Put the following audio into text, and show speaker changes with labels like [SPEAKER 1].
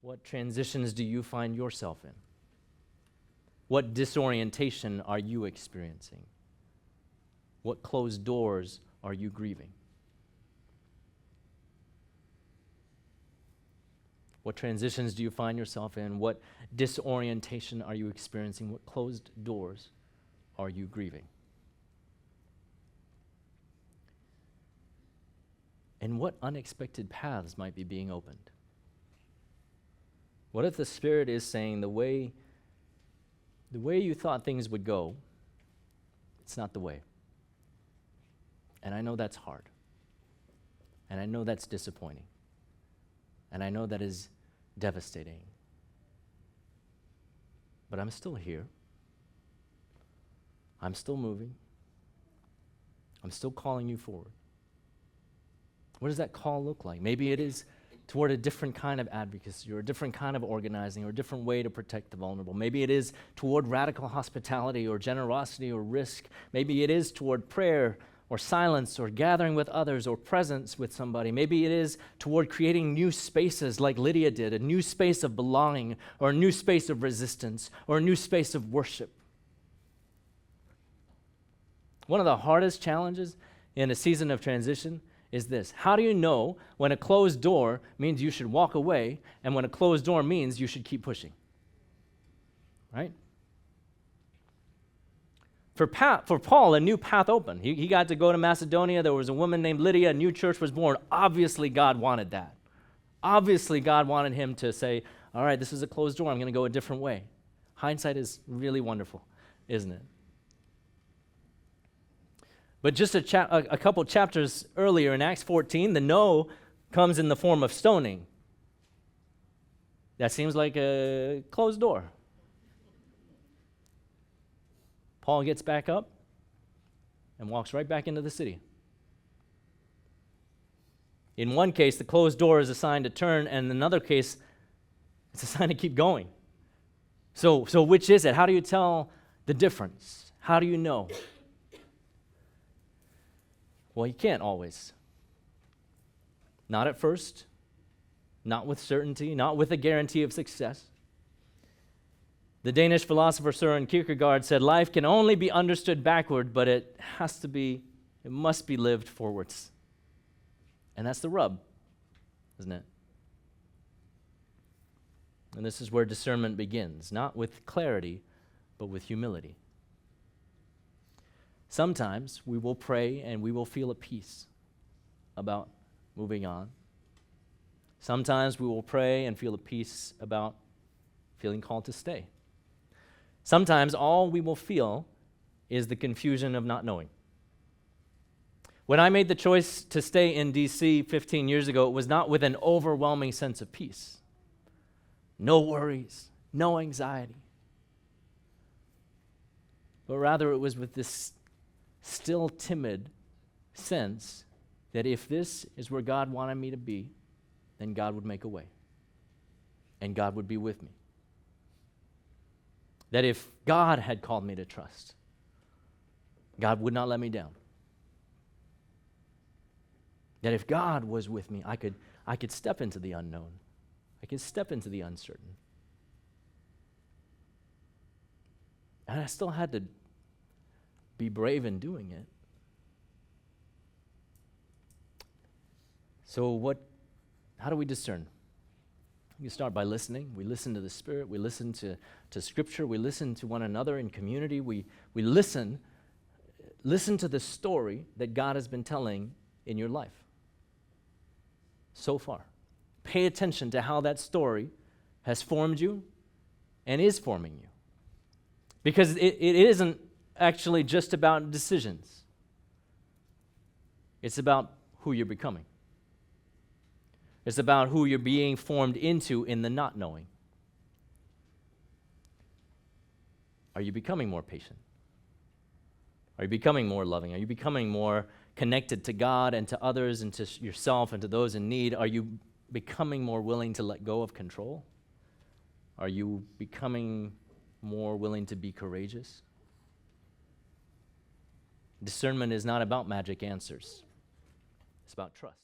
[SPEAKER 1] What transitions do you find yourself in? What disorientation are you experiencing? What closed doors are you grieving? What transitions do you find yourself in? What disorientation are you experiencing? What closed doors are you grieving? And what unexpected paths might be being opened? What if the Spirit is saying the way you thought things would go, it's not the way? And I know that's hard. And I know that's disappointing. And I know that is devastating. But I'm still here. I'm still moving. I'm still calling you forward. What does that call look like? Maybe it is toward a different kind of advocacy or a different kind of organizing or a different way to protect the vulnerable. Maybe it is toward radical hospitality or generosity or risk. Maybe it is toward prayer or silence or gathering with others or presence with somebody. Maybe it is toward creating new spaces like Lydia did, a new space of belonging or a new space of resistance or a new space of worship. One of the hardest challenges in a season of transition is this. How do you know when a closed door means you should walk away and when a closed door means you should keep pushing? Right? For Paul, a new path opened. He got to go to Macedonia. There was a woman named Lydia. A new church was born. Obviously, God wanted that. Obviously, God wanted him to say, all right, this is a closed door. I'm going to go a different way. Hindsight is really wonderful, isn't it? But just a couple chapters earlier in Acts 14, the no comes in the form of stoning. That seems like a closed door. Paul gets back up and walks right back into the city. In one case, the closed door is a sign to turn, and in another case, it's a sign to keep going. So which is it? How do you tell the difference? How do you know? Well, you can't always. Not at first, not with certainty, not with a guarantee of success. The Danish philosopher Søren Kierkegaard said, life can only be understood backward, but it must be lived forwards. And that's the rub, isn't it? And this is where discernment begins, not with clarity, but with humility. Sometimes we will pray and we will feel a peace about moving on. Sometimes we will pray and feel a peace about feeling called to stay. Sometimes all we will feel is the confusion of not knowing. When I made the choice to stay in D.C. 15 years ago, it was not with an overwhelming sense of peace. No worries, no anxiety. But rather it was with this still timid sense that if this is where God wanted me to be, then God would make a way. And God would be with me. That if God had called me to trust, God would not let me down. That if God was with me, I could step into the unknown. I could step into the uncertain. And I still had to be brave in doing it. So how do we discern? We start by listening. We listen to the Spirit. We listen to Scripture. We listen to one another in community. We listen to the story that God has been telling in your life so far. Pay attention to how that story has formed you and is forming you. Because it isn't actually just about decisions. It's about who you're becoming. It's about who you're being formed into in the not knowing. Are you becoming more patient? Are you becoming more loving? Are you becoming more connected to God and to others and to yourself and to those in need? Are you becoming more willing to let go of control? Are you becoming more willing to be courageous? Discernment is not about magic answers. It's about trust.